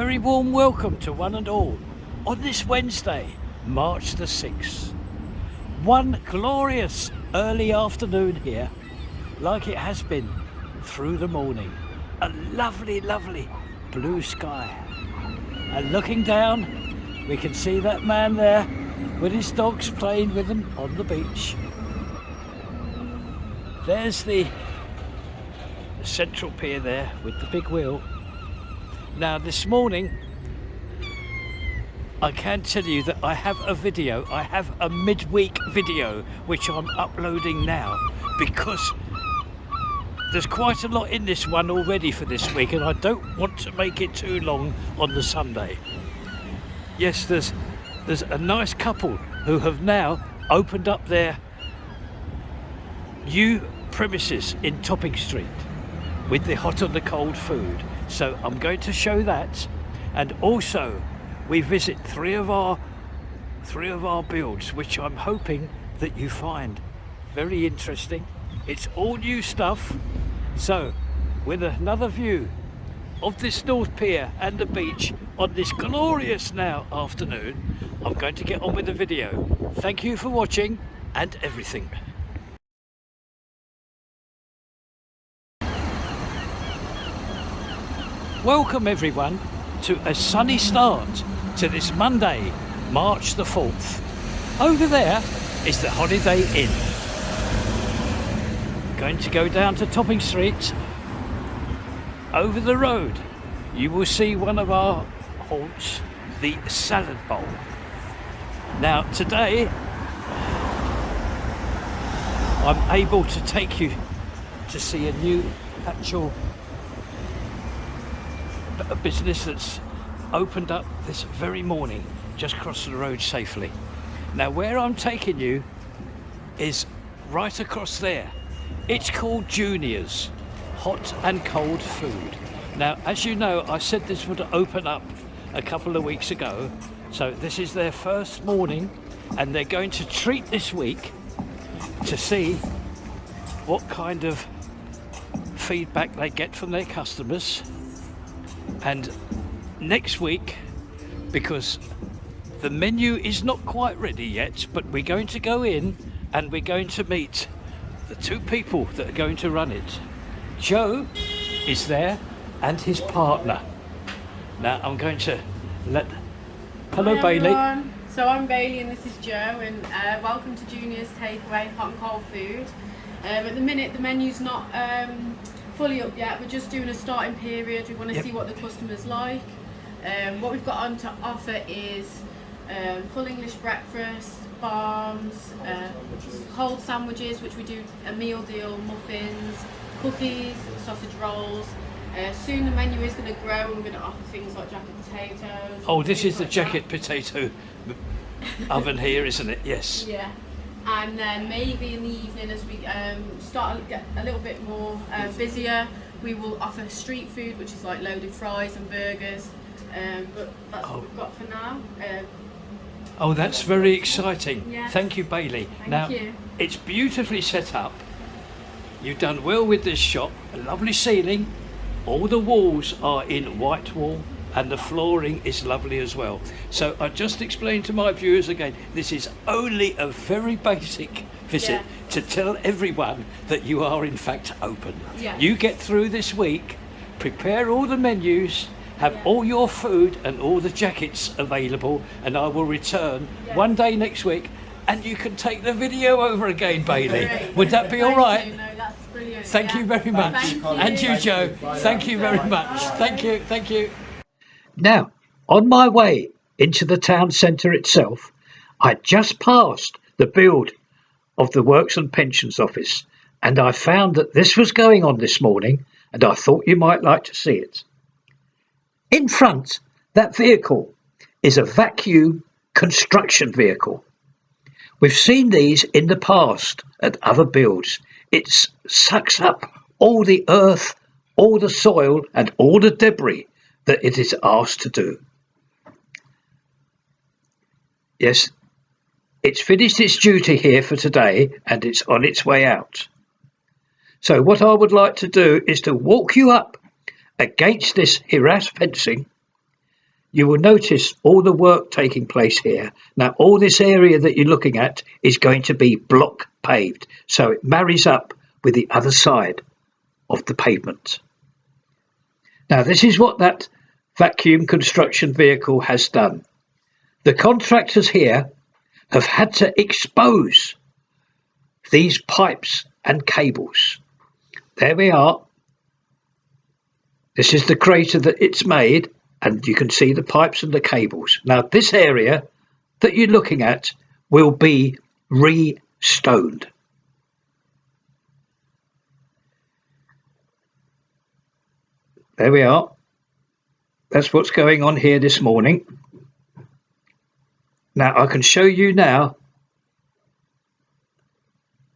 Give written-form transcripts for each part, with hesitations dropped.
very warm welcome to one and all on this Wednesday, March the 6th. One glorious early afternoon here, like it has been through the morning. A lovely, lovely blue sky. And looking down, we can see that man there with his dogs playing with them on the beach. There's the central pier there with the big wheel. Now this morning I can tell you that I have a video, I have a midweek video which I'm uploading now, because there's quite a lot in this one already for this week and I don't want to make it too long on the Sunday. Yes, there's a nice couple who have now opened up their new premises in Topping Street with the hot and the cold food. So I'm going to show that, and also we visit three of our builds, which I'm hoping that you find very interesting. It's all new stuff. So with another view of this North Pier and the beach on this glorious now afternoon, I'm going to get on with the video. Thank you for watching and everything. Welcome everyone to a sunny start to this Monday, March the 4th. Over there is the Holiday Inn. Going to go down to Topping Street. Over the road you will see one of our haunts, the Salad Bowl. Now today I'm able to take you to see a new actual a business that's opened up this very morning just across the road safely. Now where I'm taking you is right across there. It's called Junior's Hot and Cold Food. Now as you know, I said this would open up a couple of weeks ago, so this is their first morning and they're going to treat this week to see what kind of feedback they get from their customers. And next week, because the menu is not quite ready yet, but we're going to go in and we're going to meet the two people that are going to run it. Joe is there and his partner. Now I'm going to let... Hello. Hi, Bailey. everyone. So I'm Bailey and this is Joe, and welcome to Junior's Takeaway Hot and Cold Food. At the minute the menu's not fully up yet. We're just doing a starting period. We want to see what the customers like. What we've got on to offer is full English breakfast, bars, cold sandwiches, which we do a meal deal, muffins, cookies, sausage rolls. Soon the menu is going to grow and we're going to offer things like jacket potatoes. Oh, this is the jacket potato oven here, isn't it? Yes. Yeah. And then maybe in the evening, as we start to get a little bit more busier, we will offer street food, which is like loaded fries and burgers. But that's what we've got for now. Oh, that's very exciting. Yes. Thank you, Bailey. Thank you. It's beautifully set up. You've done well with this shop. A lovely ceiling. All the walls are in white wall and the flooring is lovely as well. So I just explained to my viewers again, this is only a very basic visit to tell everyone that you are in fact open. Yes. You get through this week, prepare all the menus, have all your food and all the jackets available, and I will return one day next week and you can take the video over again, Bailey. Great. Would that be all right? No, that's brilliant. Thank you very much. Thank you. And you, Joe. Thank you very much. Thank you. Thank you. Now, on my way into the town centre itself, I just passed the build of the Works and Pensions Office, and I found that this was going on this morning, and I thought you might like to see it. In front, that vehicle is a vacuum construction vehicle. We've seen these in the past at other builds. It sucks up all the earth, all the soil and all the debris that it is asked to do. Yes, it's finished its duty here for today and it's on its way out. So what I would like to do is to walk you up against this harassed fencing you will notice all the work taking place here. Now, all this area that you're looking at is going to be block paved, so it marries up with the other side of the pavement. Now, this is what that vacuum construction vehicle has done. The contractors here have had to expose these pipes and cables. There we are. This is the crater that it's made, and you can see the pipes and the cables. Now, this area that you're looking at will be re-stoned. There we are. That's what's going on here this morning. Now, I can show you now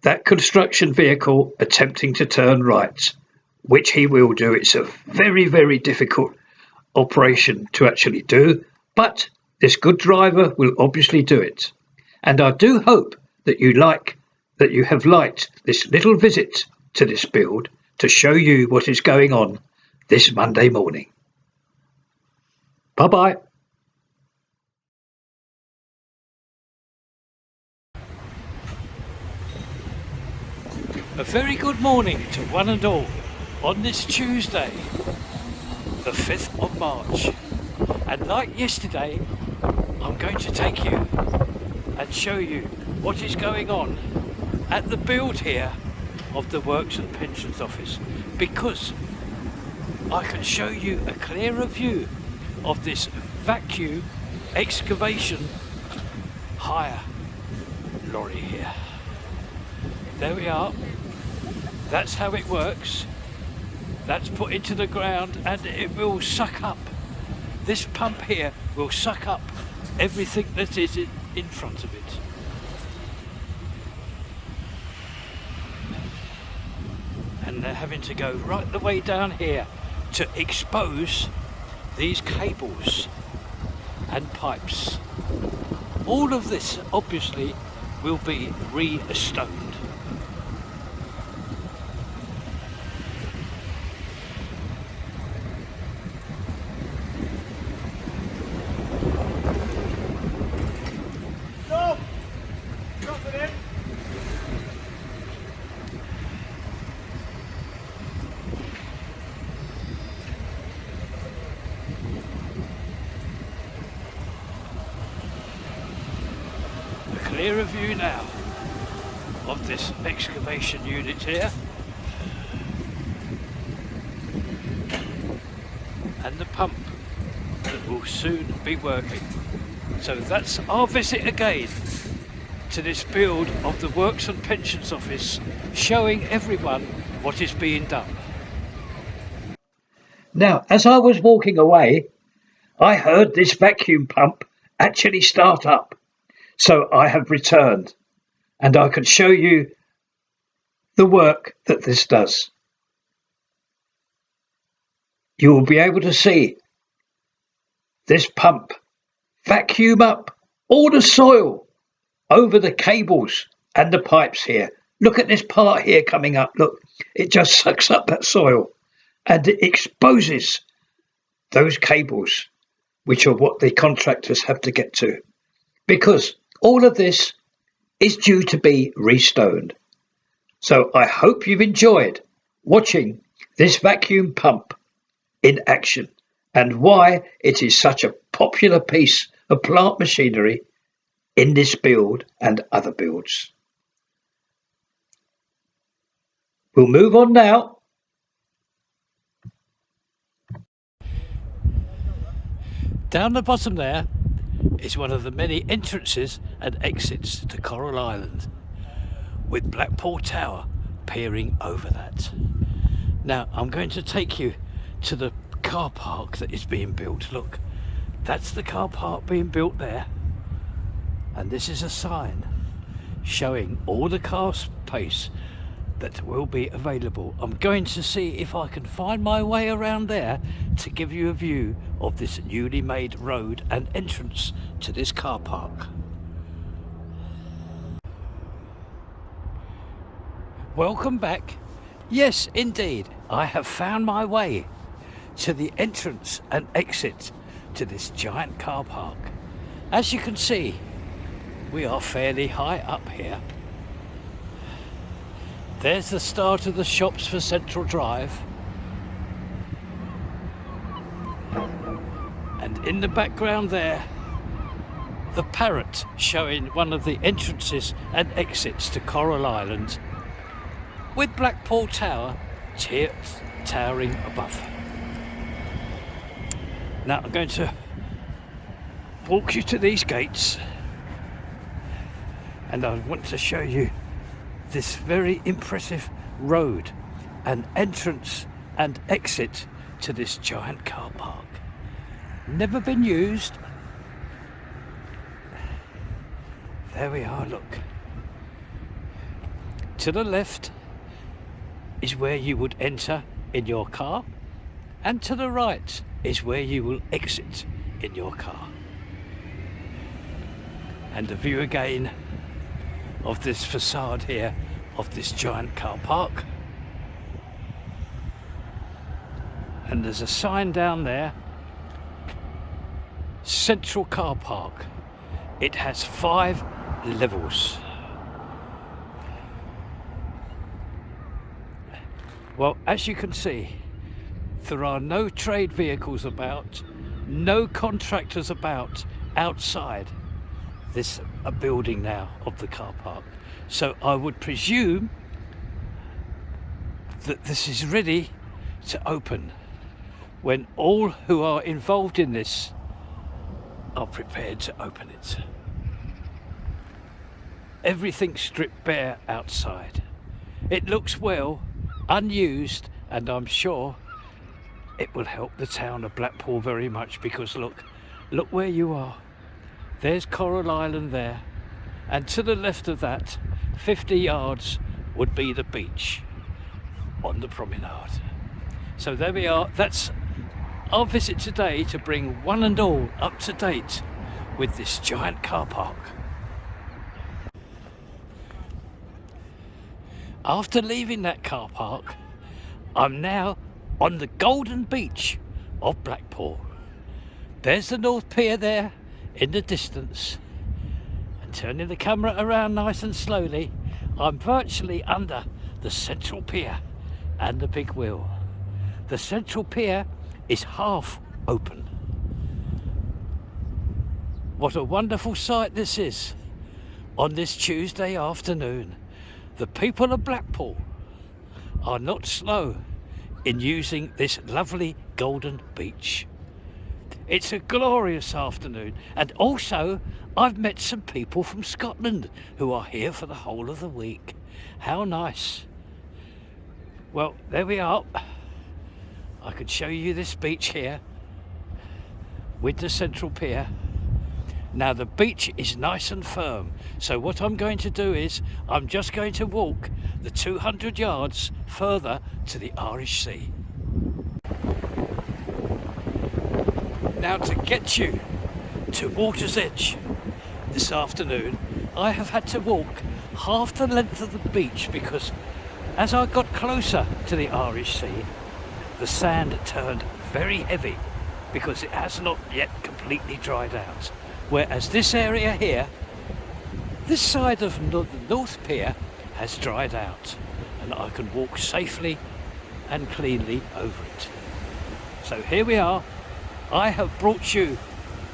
that construction vehicle attempting to turn right, which he will do. It's a very, very difficult operation to actually do, but this good driver will obviously do it. And I do hope that you have liked this little visit to this build to show you what is going on this Monday morning. Bye bye. A very good morning to one and all on this Tuesday, the 5th of March. And like yesterday, I'm going to take you and show you what is going on at the build here of the Works and Pensions Office, because I can show you a clearer view of this vacuum excavation hire lorry here. There we are. That's how it works. That's put into the ground and it will suck up. This pump here will suck up everything that is in front of it. And they're having to go right the way down here to expose these cables and pipes. All of this obviously will be re-stoned. Clearer view now of this excavation unit here, and the pump that will soon be working. So that's our visit again to this build of the Works and Pensions Office, showing everyone what is being done. Now, as I was walking away, I heard this vacuum pump actually start up. So I have returned and I can show you the work that this does. You will be able to see this pump vacuum up all the soil over the cables and the pipes here. Look at this part here coming up. Look, it just sucks up that soil and it exposes those cables, which are what the contractors have to get to, because all of this is due to be restoned. So I hope you've enjoyed watching this vacuum pump in action and why it is such a popular piece of plant machinery in this build and other builds. We'll move on now. Down the bottom there is one of the many entrances and exits to Coral Island, with Blackpool Tower peering over that. Now I'm going to take you to the car park that is being built. Look, that's the car park being built there, and this is a sign showing all the car space that will be available. I'm going to see if I can find my way around there to give you a view of this newly made road and entrance to this car park. Welcome back. Yes, indeed, I have found my way to the entrance and exit to this giant car park. As you can see, we are fairly high up here. There's the start of the shops for Central Drive. And in the background there, the parrot showing one of the entrances and exits to Coral Island, with Blackpool Tower towering above. Now I'm going to walk you to these gates, and I want to show you this very impressive road and entrance and exit to this giant car park. Never been used. There we are, look. To the left is where you would enter in your car, and to the right is where you will exit in your car. And the view again of this facade here of this giant car park. And there's a sign down there, Central Car Park. It has 5 levels. Well, as you can see, there are no trade vehicles about, no contractors about outside this building now of the car park. So I would presume that this is ready to open when all who are involved in this are prepared to open it. Everything stripped bare outside. It looks well, unused, and I'm sure it will help the town of Blackpool very much, because look where you are. There's Coral Island there, and to the left of that, 50 yards would be the beach on the promenade. So there we are. That's our visit today, to bring one and all up to date with this giant car park. After leaving that car park, I'm now on the golden beach of Blackpool. There's the North Pier there in the distance, and turning the camera around nice and slowly, I'm virtually under the Central Pier and the big wheel. The Central Pier is half open. What a wonderful sight this is on this Tuesday afternoon. The people of Blackpool are not slow in using this lovely golden beach. It's a glorious afternoon, and also I've met some people from Scotland who are here for the whole of the week. How nice. Well, there we are. I could show you this beach here with the Central Pier. Now the beach is nice and firm, so what I'm going to do is I'm just going to walk the 200 yards further to the Irish Sea. Now, to get you to Water's Edge this afternoon, I have had to walk half the length of the beach, because as I got closer to the Irish Sea, the sand turned very heavy because it has not yet completely dried out. Whereas this area here, this side of the North Pier, has dried out, and I can walk safely and cleanly over it. So here we are. I have brought you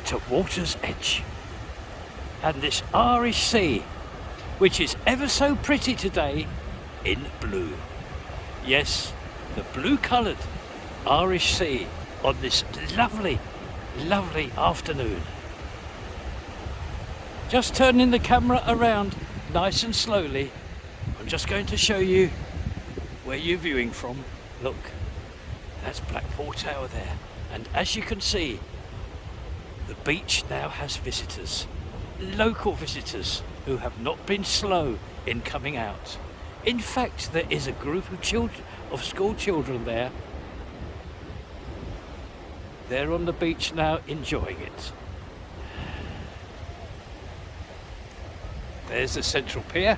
to Water's Edge, and this Irish Sea, which is ever so pretty today in blue. Yes, the blue-coloured Irish Sea on this lovely, lovely afternoon. Just turning the camera around nice and slowly, I'm just going to show you where you're viewing from. Look, that's Blackpool Tower there. And as you can see, the beach now has visitors, local visitors who have not been slow in coming out. In fact, there is a group of children, of school children there. They're on the beach now enjoying it. There's the Central Pier.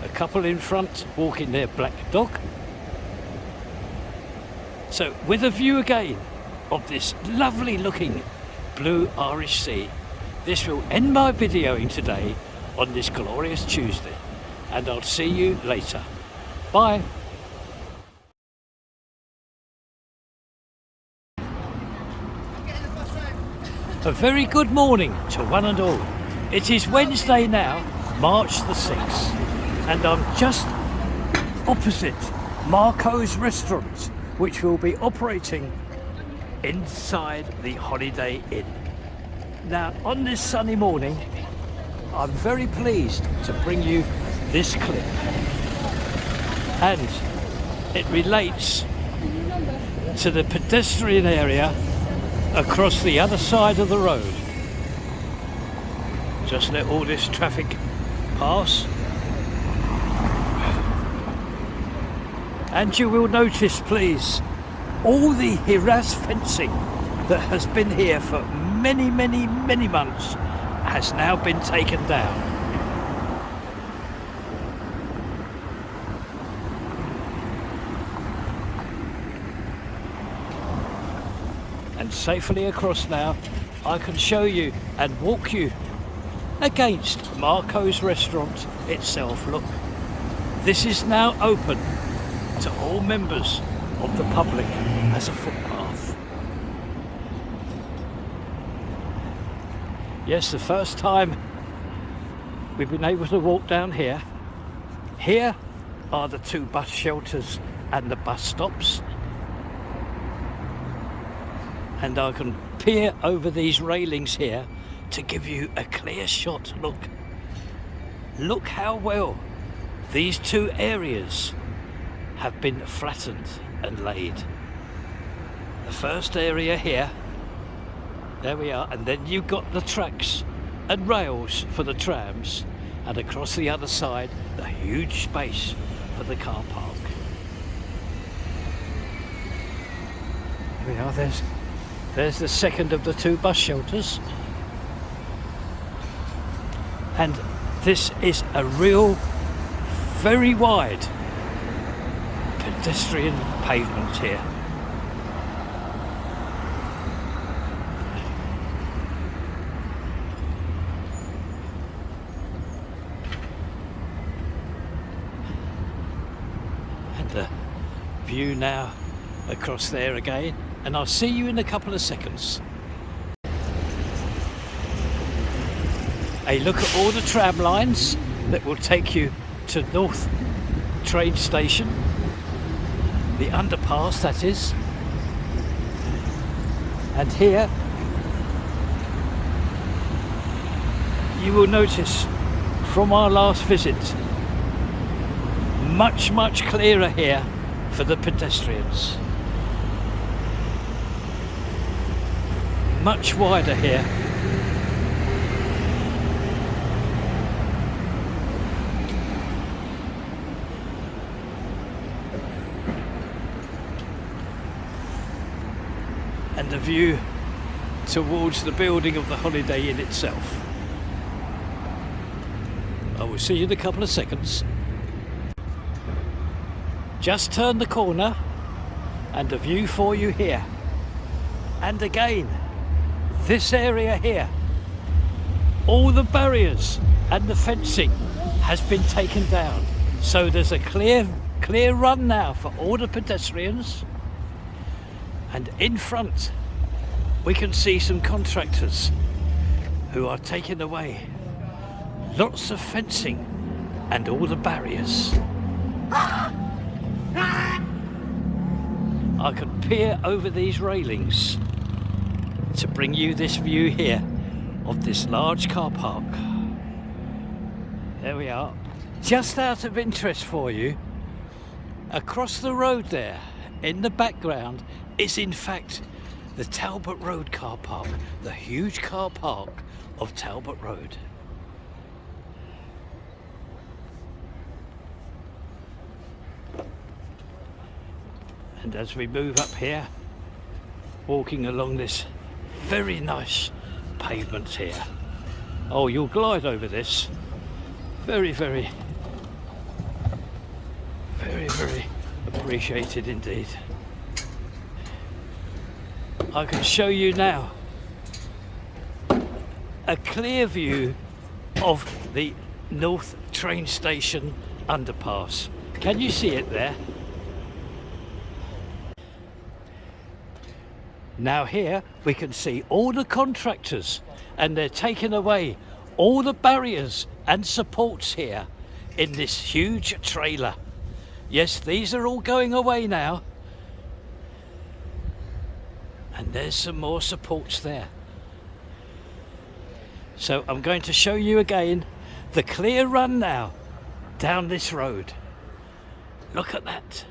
A couple in front walking their black dog. So with a view again of this lovely looking blue Irish Sea, this will end my videoing today on this glorious Tuesday, and I'll see you later. Bye. A very good morning to one and all. It is Wednesday now, March the 6th, and I'm just opposite Marco's restaurant, which will be operating inside the Holiday Inn. Now, on this sunny morning, I'm very pleased to bring you this clip, and it relates to the pedestrian area across the other side of the road. Just let all this traffic pass, and you will notice, please, all the harass fencing that has been here for many months has now been taken down. And safely across now, I can show you and walk you against Marco's restaurant itself. Look, this is now open to all members of the public as a footpath. Yes, the first time we've been able to walk down here. Here are the 2 bus shelters and the bus stops, and I can peer over these railings here to give you a clear shot. Look how well these 2 areas have been flattened and laid. The first area here, there we are, and then you've got the tracks and rails for the trams, and across the other side the huge space for the car park. There we are, there's the second of the 2 bus shelters, and this is a real very wide pedestrian pavement here. And the view now across there again, and I'll see you in a couple of seconds. A look at all the tram lines that will take you to North train station, the underpass that is. And here you will notice from our last visit, much clearer here for the pedestrians, much wider here. And the view towards the building of the Holiday Inn itself. I will see you in a couple of seconds. Just turn the corner and a view for you here. And again, this area here, all the barriers and the fencing has been taken down. So there's a clear run now for all the pedestrians. And in front, we can see some contractors who are taking away lots of fencing and all the barriers. I can peer over these railings to bring you this view here of this large car park. There we are. Just out of interest for you, across the road there, in the background, is in fact the Talbot Road car park, the huge car park of Talbot Road. And as we move up here, walking along this very nice pavement here, oh, you'll glide over this. Very appreciated indeed. I can show you now a clear view of the North train station underpass. Can you see it there? Now here we can see all the contractors, and they're taking away all the barriers and supports here in this huge trailer. Yes, these are all going away now. And there's some more supports there. So I'm going to show you again the clear run now down this road. Look at that.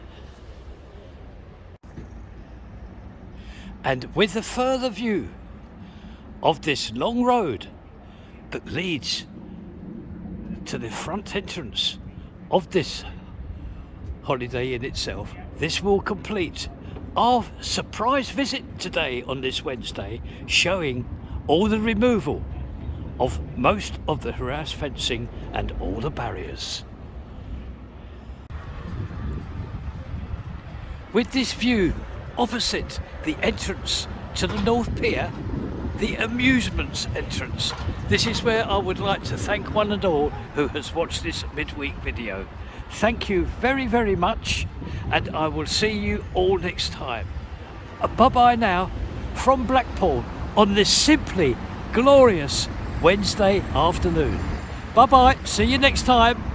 And with a further view of this long road that leads to the front entrance of this Holiday Inn itself, this will complete our surprise visit today on this Wednesday, showing all the removal of most of the harassed fencing and all the barriers. With this view opposite the entrance to the North Pier, the amusements entrance, this is where I would like to thank one and all who has watched this midweek video. Thank you very, very much, and I will see you all next time. Bye-bye now from Blackpool on this simply glorious Wednesday afternoon. Bye-bye, see you next time.